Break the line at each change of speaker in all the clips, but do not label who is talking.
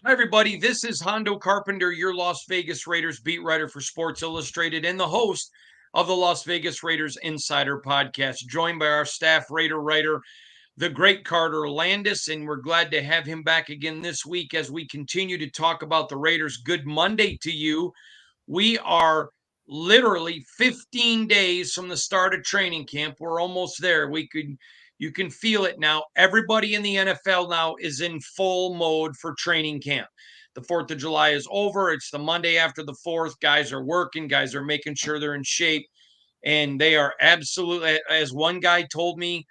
Hi, everybody. This is Hondo Carpenter, your Las Vegas Raiders beat writer for Sports Illustrated and the host of the Las Vegas Raiders Insider Podcast, joined by our staff Raider writer, the great Carter Landis. And we're glad to have him back again this week as we continue to talk about the Raiders. Good Monday to you. We are literally 15 days from the start of training camp. We're almost there. You can feel it now. Everybody in the NFL now is in full mode for training camp. The 4th of July is over. It's the Monday after the 4th. Guys are working, guys are making sure they're in shape. And they are absolutely, as one guy told me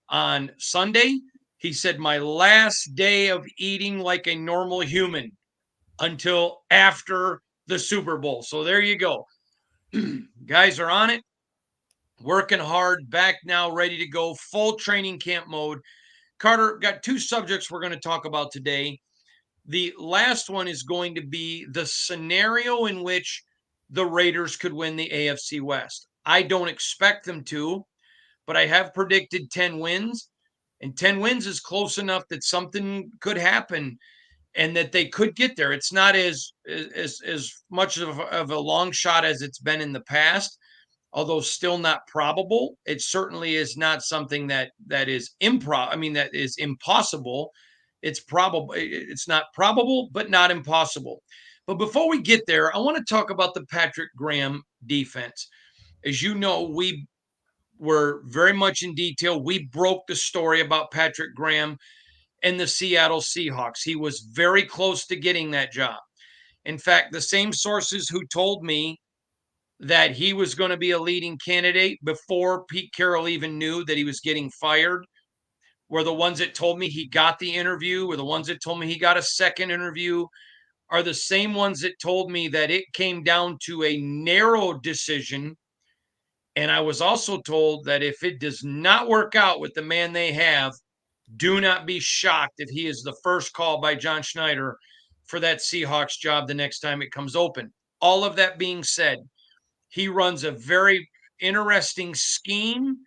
on Sunday, he said, my last day of eating like a normal human until after the Super Bowl. So there you go. Guys are on it, working hard, back now, ready to go, full training camp mode. Carter, got two subjects we're going to talk about today. The last one is going to be the scenario in which the Raiders could win the AFC West. I don't expect them to, but I have predicted 10 wins, and 10 wins is close enough that something could happen and that they could get there. It's not as much of a long shot as it's been in the past, although still not probable. It certainly is not something that is that is impossible. It's probable. It's not probable, but not impossible. But before we get there, I want to talk about the Patrick Graham defense. As you know, we were very much in detail. We broke the story about Patrick Graham and the Seattle Seahawks. He was very close to getting that job. In fact, the same sources who told me that he was going to be a leading candidate before Pete Carroll even knew that he was getting fired were the ones that told me he got the interview, were the ones that told me he got a second interview, are the same ones that told me that it came down to a narrow decision. And I was also told that if it does not work out with the man they have, do not be shocked if he is the first call by John Schneider for that Seahawks job the next time it comes open. All of that being said, he runs a very interesting scheme.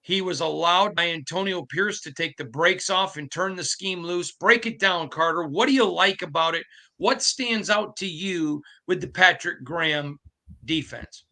He was allowed by Antonio Pierce to take the brakes off and turn the scheme loose. Break it down, Carter. What do you like about it? What stands out to you with the Patrick Graham defense?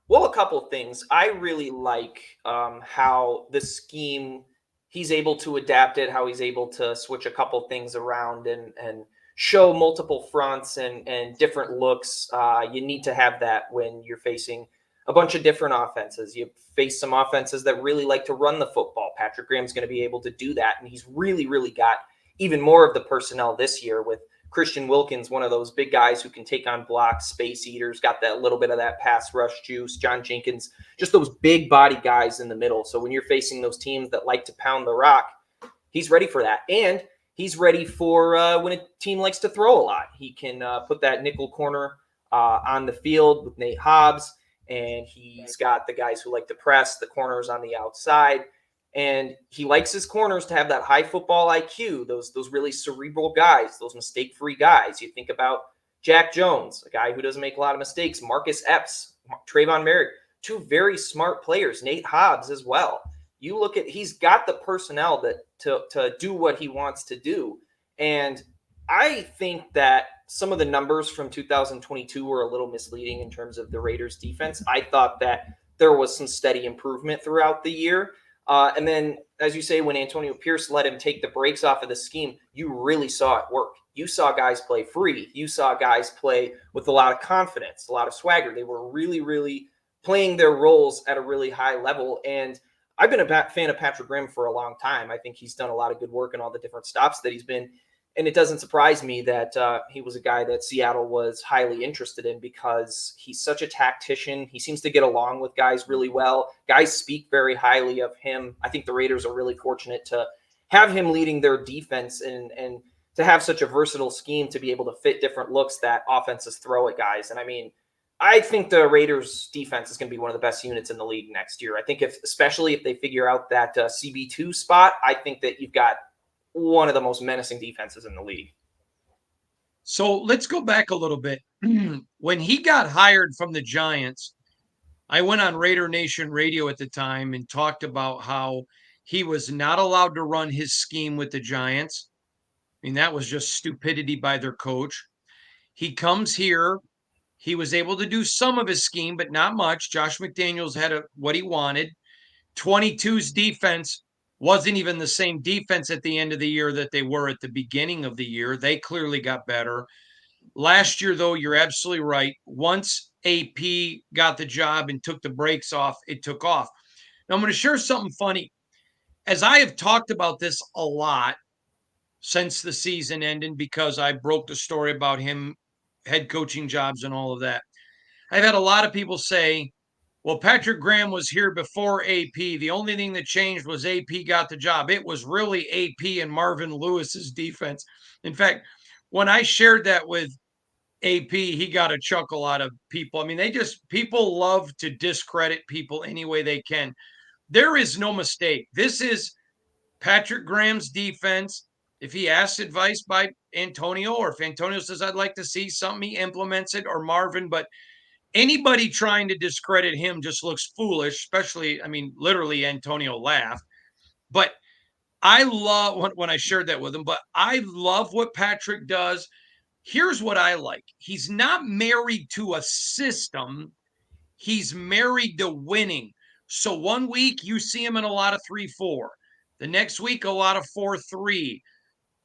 Well, a couple things. I really like how the scheme he's able to adapt it, how he's able to switch a couple things around and show multiple fronts and different looks. You need to have that when you're facing a bunch of different offenses. You face some offenses that really like to run the football. Patrick Graham's going to be able to do that, and he's really got even more of the personnel this year with Christian Wilkins, one of those big guys who can take on blocks, space eaters, got that little bit of that pass rush juice. John Jenkins, just those big body guys in the middle. So when you're facing those teams that like to pound the rock, he's ready for that. And he's ready for when a team likes to throw a lot. He can put that nickel corner on the field with Nate Hobbs, and he's got the guys who like to press, the corners on the outside. And he likes his corners to have that high football IQ, those really cerebral guys, those mistake-free guys. You think about Jack Jones, a guy who doesn't make a lot of mistakes, Marcus Epps, Trayvon Merrick, two very smart players, Nate Hobbs as well. You look at, he's got the personnel that to do what he wants to do. And I think that some of the numbers from 2022 were a little misleading in terms of the Raiders defense. I thought that there was some steady improvement throughout the year. And then, as you say, when Antonio Pierce let him take the brakes off of the scheme, you really saw it work. You saw guys play free. You saw guys play with a lot of confidence, a lot of swagger. They were really playing their roles at a really high level. And I've been a fan of Patrick Graham for a long time. I think he's done a lot of good work in all the different stops that he's been. And it doesn't surprise me that he was a guy that Seattle was highly interested in because he's such a tactician. He seems to get along with guys really well. Guys speak very highly of him. I think the Raiders are really fortunate to have him leading their defense and to have such a versatile scheme to be able to fit different looks that offenses throw at guys. And I mean, I think the Raiders defense is going to be one of the best units in the league next year. I think especially if they figure out that CB2 spot, I think that you've got one of the most menacing defenses in the league.
So let's go back a little bit. When he got hired from the Giants, I went on Raider Nation radio at the time and talked about how he was not allowed to run his scheme with the Giants. mean, that was just stupidity by their coach. He comes here. He was able to do some of his scheme, but not much. Josh McDaniels had what he wanted. 22's defense wasn't even the same defense at the end of the year that they were at the beginning of the year. They clearly got better. Last year, though, you're absolutely right. Once AP got the job and took the brakes off, it took off. Now, I'm going to share something funny. As I have talked about this a lot since the season ended, because I broke the story about him, head coaching jobs, and all of that, I've had a lot of people say, well, Patrick Graham was here before AP. The only thing that changed was AP got the job. It was really AP and Marvin Lewis's defense. In fact, when I shared that with AP, he got a chuckle out of people. I mean, people love to discredit people any way they can. There is no mistake. This is Patrick Graham's defense. If he asks advice by Antonio, or if Antonio says, I'd like to see something, he implements it, or Marvin. But anybody trying to discredit him just looks foolish, especially, I mean, literally, Antonio laughed. But I love when I shared that with him, but I love what Patrick does. Here's what I like. He's not married to a system. He's married to winning. So one week you see him in a lot of 3-4. The next week, a lot of 4-3.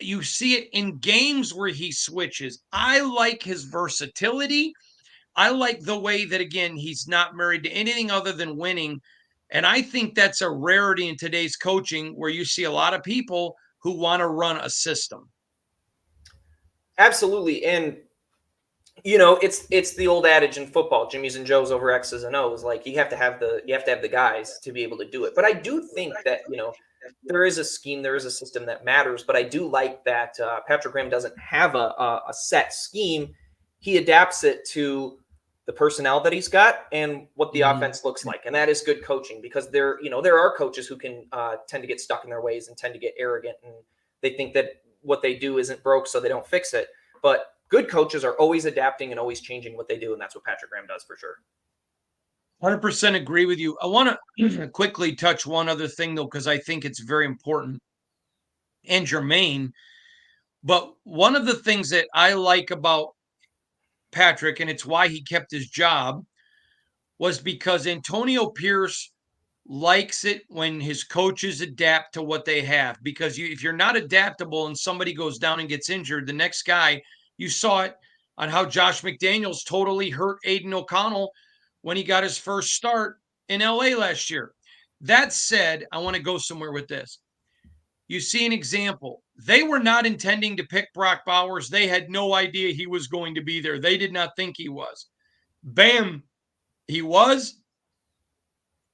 You see it in games where he switches. I like his versatility. I like the way that, again, he's not married to anything other than winning. And I think that's a rarity in today's coaching, where you see a lot of people who want to run a system.
Absolutely. And it's the old adage in football, Jimmy's and Joe's over X's and O's. Like, you have to have the guys to be able to do it. But I do think that, there is a scheme, there is a system that matters. But I do like that Patrick Graham doesn't have a set scheme. He adapts it to the personnel that he's got and what the offense looks like. And that is good coaching, because there are coaches who can tend to get stuck in their ways and tend to get arrogant, and they think that what they do isn't broke, so they don't fix it. But good coaches are always adapting and always changing what they do, and that's what Patrick Graham does for sure.
100% agree with you. I want to quickly touch one other thing, though, because I think it's very important and germane. But one of the things that I like about Patrick, and it's why he kept his job, was because Antonio Pierce likes it when his coaches adapt to what they have. Because if you're not adaptable and somebody goes down and gets injured, the next guy, you saw it on how Josh McDaniels totally hurt Aiden O'Connell when he got his first start in LA last year. That said, I want to go somewhere with this. You see an example. They were not intending to pick Brock Bowers. They had no idea he was going to be there. They did not think he was. Bam, he was.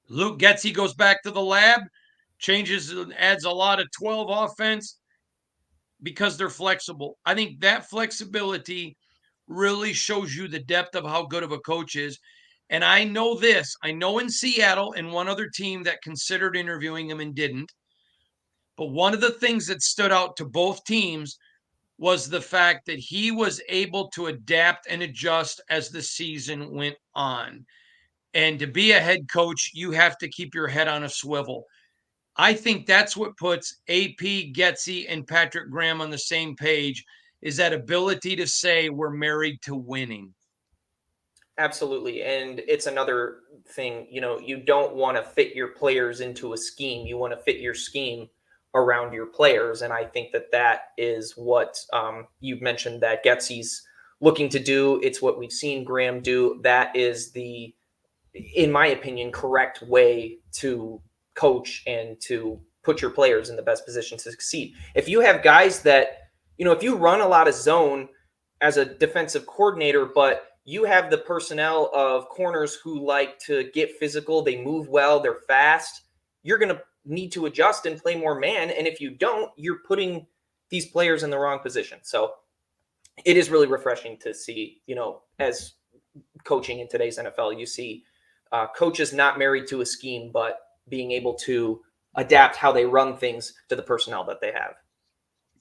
Luke Getsy goes back to the lab, changes and adds a lot of 12 offense because they're flexible. I think that flexibility really shows you the depth of how good of a coach is. And I know this. I know in Seattle and one other team that considered interviewing him and didn't. But one of the things that stood out to both teams was the fact that he was able to adapt and adjust as the season went on. And to be a head coach, you have to keep your head on a swivel. I think that's what puts AP, Getsy, and Patrick Graham on the same page, is that ability to say we're married to winning.
Absolutely. And it's another thing, you don't want to fit your players into a scheme. You want to fit your scheme around your players. And I think that is what you've mentioned that Getsy's looking to do. It's what we've seen Graham do. That is the, in my opinion, correct way to coach and to put your players in the best position to succeed. If you have guys that, if you run a lot of zone as a defensive coordinator, but you have the personnel of corners who like to get physical, they move well, they're fast, you're going to need to adjust and play more man. And if you don't, you're putting these players in the wrong position. So it is really refreshing to see, as coaching in today's NFL, you see coaches not married to a scheme, but being able to adapt how they run things to the personnel that they have.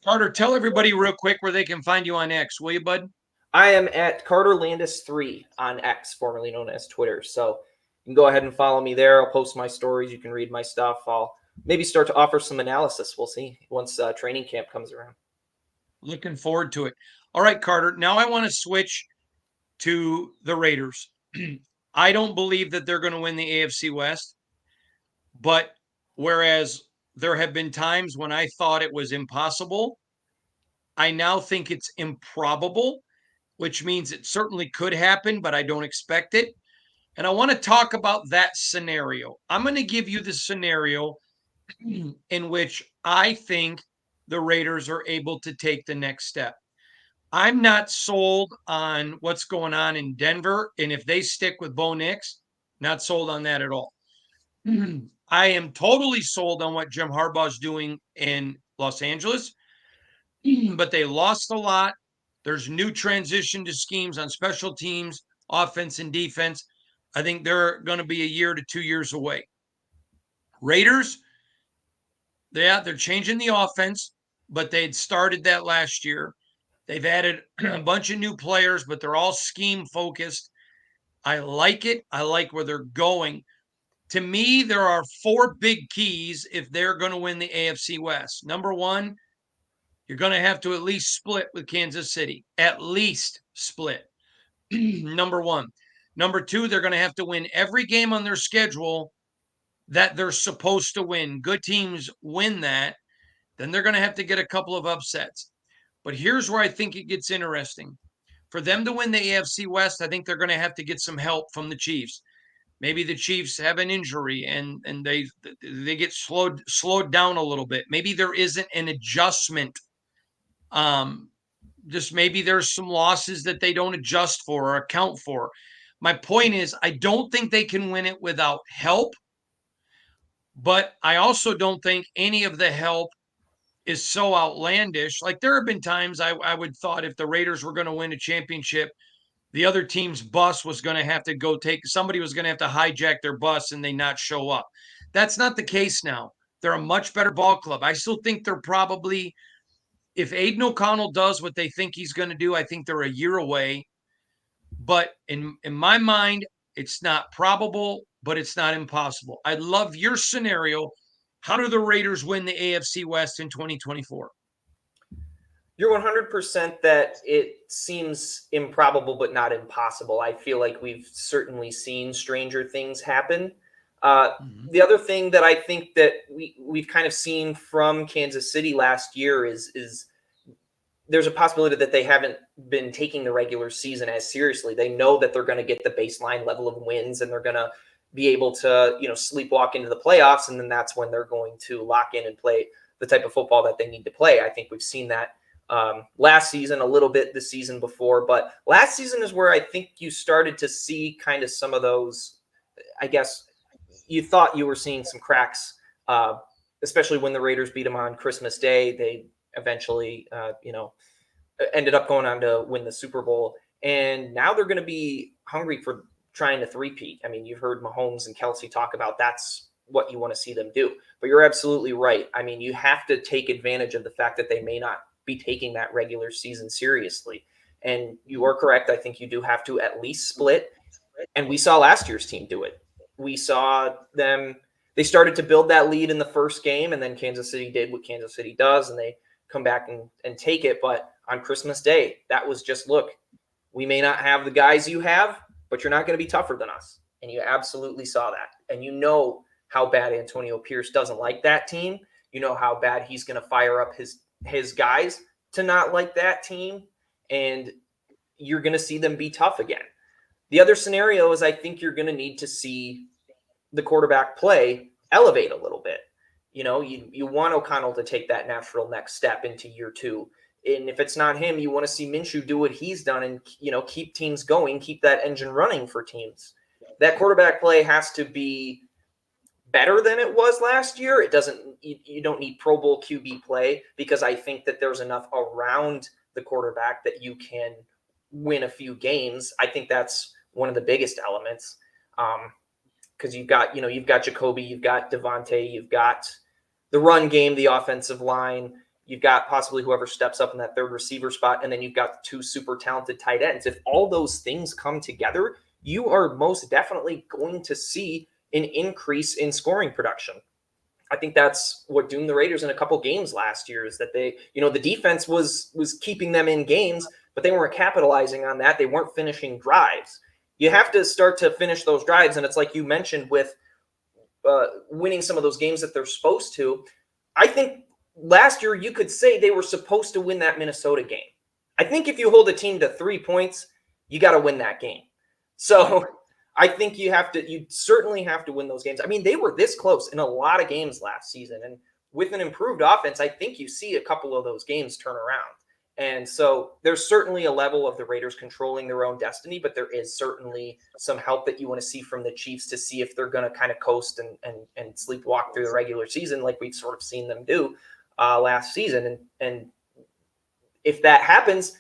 Carter, tell everybody real quick where they can find you on X, will you, bud?
I am at Carter Landis 3 on X, formerly known as Twitter. So you can go ahead and follow me there. I'll post my stories. You can read my stuff. I'll maybe start to offer some analysis. We'll see once training camp comes around.
Looking forward to it. All right, Carter. Now I want to switch to the Raiders. I don't believe that they're going to win the AFC West, but whereas there have been times when I thought it was impossible, I now think it's improbable, which means it certainly could happen, but I don't expect it. And I want to talk about that scenario. I'm going to give you the scenario in which I think the Raiders are able to take the next step. I'm not sold on what's going on in Denver. And if they stick with Bo Nix, not sold on that at all. I am totally sold on what Jim Harbaugh is doing in Los Angeles, but they lost a lot. There's new transition to schemes on special teams, offense and defense. I think they're going to be a year to 2 years away. Raiders, yeah, they're changing the offense, but they'd started that last year. They've added a bunch of new players, but they're all scheme focused. I like it. I like where they're going. To me, there are four big keys if they're going to win the AFC West. Number one, you're going to have to at least split with Kansas City. At least split. Number one. Number two, they're going to have to win every game on their schedule that they're supposed to win. Good teams win that. Then they're going to have to get a couple of upsets. But here's where I think it gets interesting. For them to win the AFC West, I think they're going to have to get some help from the Chiefs. Maybe the Chiefs have an injury and they get slowed down a little bit. Maybe there isn't an adjustment. Just maybe there's some losses that they don't adjust for or account for. My point is, I don't think they can win it without help, but I also don't think any of the help is so outlandish. Like there have been times I would thought if the Raiders were going to win a championship, the other team's bus was going to have to go take somebody was going to have to hijack their bus and they not show up. That's not the case now. They're a much better ball club. I still think they're probably, if Aiden O'Connell does what they think he's going to do, I think they're a year away. But in my mind, it's not probable, but it's not impossible. I love your scenario. How do the Raiders win the AFC West in 2024?
You're 100% that it seems improbable, but not impossible. I feel like we've certainly seen stranger things happen. The other thing that I think that we've kind of seen from Kansas City last year is there's a possibility that they haven't been taking the regular season as seriously. They know that they're going to get the baseline level of wins and they're going to be able to, sleepwalk into the playoffs. And then that's when they're going to lock in and play the type of football that they need to play. I think we've seen that last season, a little bit the season before, but last season is where I think you started to see kind of some of those, I guess you thought you were seeing some cracks, especially when the Raiders beat them on Christmas Day. They eventually, ended up going on to win the Super Bowl. And now they're going to be hungry for trying to three-peat. I mean, you've heard Mahomes and Kelsey talk about that's what you want to see them do. But you're absolutely right. I mean, you have to take advantage of the fact that they may not be taking that regular season seriously. And you are correct. I think you do have to at least split. And we saw last year's team do it. We saw them, they started to build that lead in the first game, and then Kansas City did what Kansas City does, and they come back and take it. But on Christmas Day, that was just, look, we may not have the guys you have, but you're not going to be tougher than us. And you absolutely saw that. And you know how bad Antonio Pierce doesn't like that team. You know how bad he's going to fire up his guys to not like that team. And you're going to see them be tough again. The other scenario is I think you're going to need to see the quarterback play elevate a little bit. You want O'Connell to take that natural next step into year two. And if it's not him, you want to see Minshew do what he's done and, keep teams going, keep that engine running for teams. That quarterback play has to be better than it was last year. You don't need Pro Bowl QB play, because I think that there's enough around the quarterback that you can win a few games. I think that's one of the biggest elements. Because you've got Jacoby, you've got Devontae, you've got the run game, the offensive line, you've got possibly whoever steps up in that third receiver spot, and then you've got two super talented tight ends. If all those things come together, you are most definitely going to see an increase in scoring production. I think that's what doomed the Raiders in a couple games last year, is that they, the defense was keeping them in games, but they weren't capitalizing on that. They weren't finishing drives. You have to start to finish those drives, and it's like you mentioned with winning some of those games that they're supposed to. I think last year you could say they were supposed to win that Minnesota game. I think if you hold a team to 3 points, you got to win that game. So I think you certainly have to win those games. I mean, they were this close in a lot of games last season, and with an improved offense, I think you see a couple of those games turn around. And so there's certainly a level of the Raiders controlling their own destiny, but there is certainly some help that you want to see from the Chiefs to see if they're going to kind of coast and sleepwalk through the regular season like we've sort of seen them do last season. And if that happens,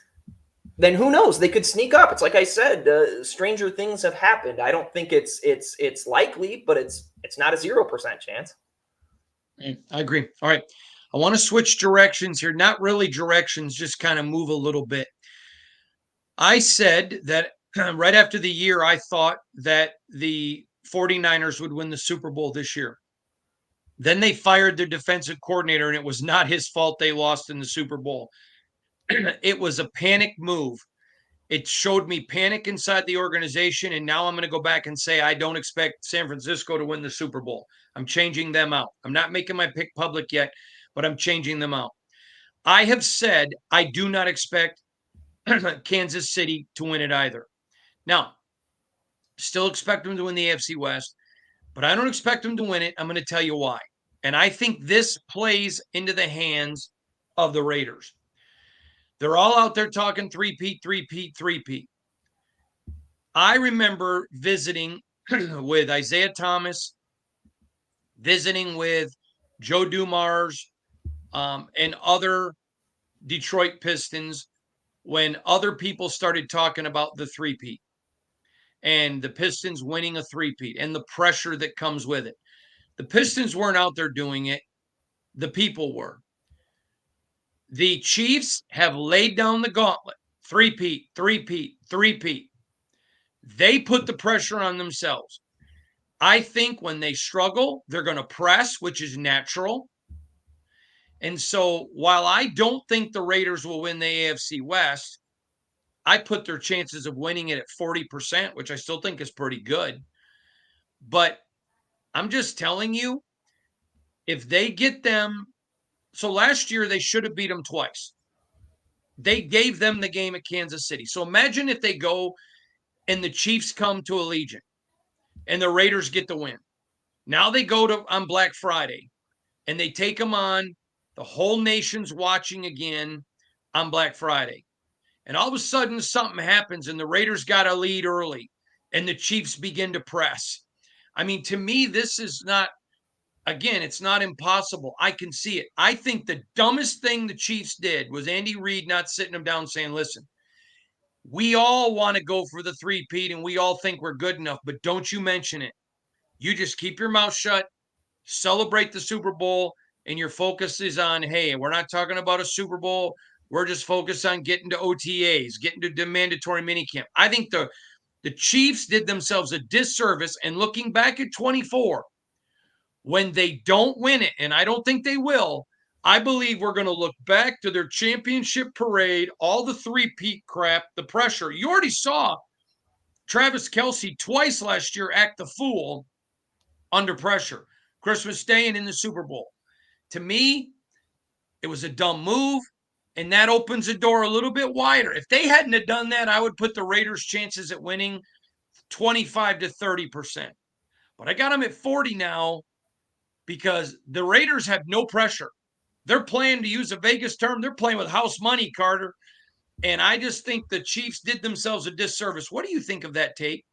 then who knows? They could sneak up. It's like I said, stranger things have happened. I don't think it's likely, but it's not a 0% chance.
I agree. All right. I want to switch directions here. Not really directions, just kind of move a little bit. I said that right after the year, I thought that the 49ers would win the Super Bowl this year. Then they fired their defensive coordinator, and it was not his fault they lost in the Super Bowl. It was a panic move. It showed me panic inside the organization, and now I'm going to go back and say I don't expect San Francisco to win the Super Bowl. I'm changing them out. I'm not making my pick public yet, but I'm changing them out. I have said I do not expect Kansas City to win it either. Now, still expect them to win the AFC West, but I don't expect them to win it. I'm going to tell you why. And I think this plays into the hands of the Raiders. They're all out there talking three-peat, three-peat, three-peat. I remember visiting with Isaiah Thomas, visiting with Joe Dumars, and other Detroit Pistons when other people started talking about the three-peat and the Pistons winning a three-peat and the pressure that comes with it. The Pistons weren't out there doing it. The people were. The Chiefs have laid down the gauntlet. Three-peat, three-peat, three-peat. They put the pressure on themselves. I think when they struggle, they're going to press, which is natural. And so while I don't think the Raiders will win the AFC West, I put their chances of winning it at 40%, which I still think is pretty good. But I'm just telling you, if they get them, so last year they should have beat them twice. They gave them the game at Kansas City. So imagine if they go and the Chiefs come to Allegiant and the Raiders get the win. Now they go to on Black Friday and they take them on. The whole nation's watching again on Black Friday. And all of a sudden something happens and the Raiders got a lead early and the Chiefs begin to press. I mean, to me, this is not, again, it's not impossible. I can see it. I think the dumbest thing the Chiefs did was Andy Reid not sitting them down saying, listen, we all want to go for the three-peat and we all think we're good enough, but don't you mention it. You just keep your mouth shut, celebrate the Super Bowl, and your focus is on, hey, we're not talking about a Super Bowl. We're just focused on getting to OTAs, getting to the mandatory minicamp. I think the Chiefs did themselves a disservice, and looking back at 24, when they don't win it, and I don't think they will, I believe we're going to look back to their championship parade, all the three-peat crap, the pressure. You already saw Travis Kelce twice last year act the fool under pressure. Christmas Day and in the Super Bowl. To me, it was a dumb move, and that opens the door a little bit wider. If they hadn't have done that, I would put the Raiders' chances at winning 25 to 30%. But I got them at 40 now because the Raiders have no pressure. They're playing, to use a Vegas term, they're playing with house money, Carter. And I just think the Chiefs did themselves a disservice. What do you think of that take?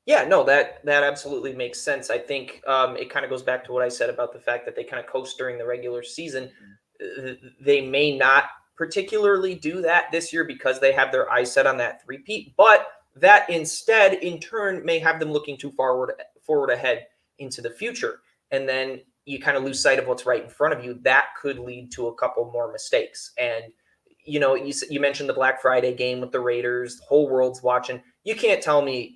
Yeah, no, that absolutely makes sense. I think it kind of goes back to what I said about the fact that they kind of coast during the regular season. They may not particularly do that this year because they have their eyes set on that three-peat, but that instead, in turn, may have them looking too forward ahead into the future. And then you kind of lose sight of what's right in front of you. That could lead to a couple more mistakes. And, you mentioned the Black Friday game with the Raiders. The whole world's watching. You can't tell me,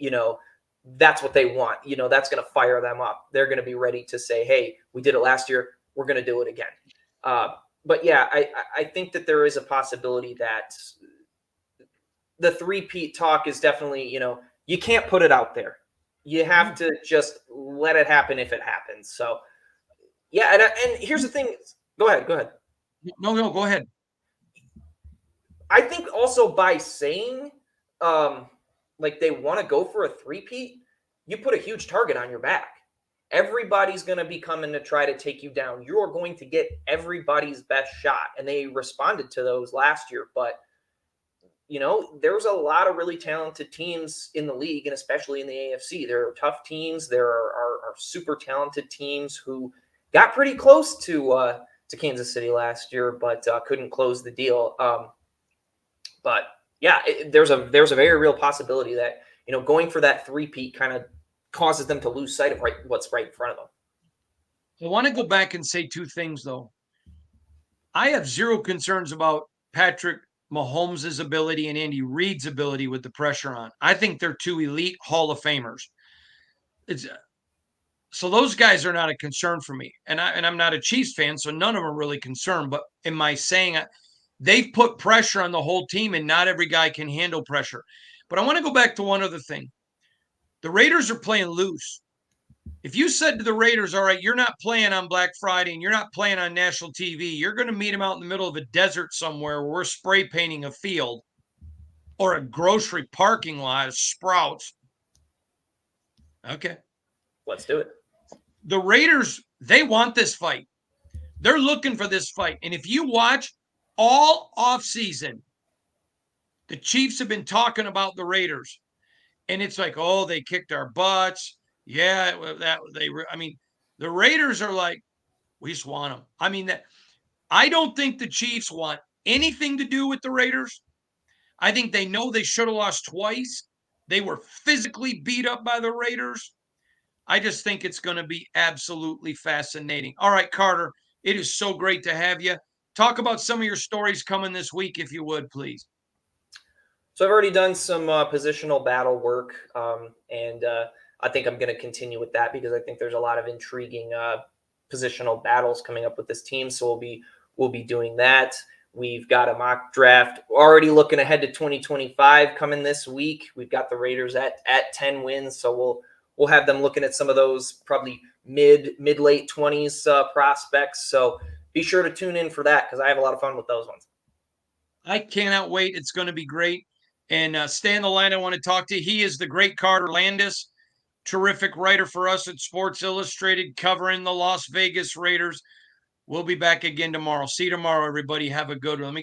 that's what they want. That's going to fire them up. They're going to be ready to say, hey, we did it last year. We're going to do it again. But yeah, I think that there is a possibility that the three-peat talk is definitely, you can't put it out there. You have to just let it happen if it happens. So yeah, and here's the thing. Go ahead.
No, go ahead.
I think also by saying like they want to go for a three-peat, you put a huge target on your back. Everybody's going to be coming to try to take you down. You're going to get everybody's best shot. And they responded to those last year. But, there's a lot of really talented teams in the league, and especially in the AFC. There are tough teams. There are super talented teams who got pretty close to Kansas City last year, but couldn't close the deal. But yeah, there's a very real possibility that, going for that three-peat kind of causes them to lose sight of what's right in front of them.
I want to go back and say two things, though. I have zero concerns about Patrick Mahomes' ability and Andy Reid's ability with the pressure on. I think they're two elite Hall of Famers. So those guys are not a concern for me. And I'm not a Chiefs fan, so none of them are really concerned. But in my saying, they've put pressure on the whole team, and not every guy can handle pressure. But I want to go back to one other thing. The Raiders are playing loose. If you said to the Raiders, all right, you're not playing on Black Friday and you're not playing on national TV, you're going to meet them out in the middle of a desert somewhere where we're spray painting a field or a grocery parking lot of Sprouts. Okay.
Let's do it.
The Raiders, they want this fight. They're looking for this fight. And if you watch all offseason, the Chiefs have been talking about the Raiders. And it's like, oh, they kicked our butts. Yeah, the Raiders are like, we just want them. I don't think the Chiefs want anything to do with the Raiders. I think they know they should have lost twice. They were physically beat up by the Raiders. I just think it's going to be absolutely fascinating. All right, Carter, it is so great to have you. Talk about some of your stories coming this week, if you would, please.
So I've already done some positional battle work, and I think I'm going to continue with that because I think there's a lot of intriguing positional battles coming up with this team. So we'll be doing that. We've got a mock draft already looking ahead to 2025 coming this week. We've got the Raiders at 10 wins, so we'll have them looking at some of those probably mid late 20s prospects. So be sure to tune in for that because I have a lot of fun with those ones.
I cannot wait. It's going to be great. And stay on the line. I want to talk to you. He is the great Carter Landis, terrific writer for us at Sports Illustrated, covering the Las Vegas Raiders. We'll be back again tomorrow. See you tomorrow, everybody. Have a good one.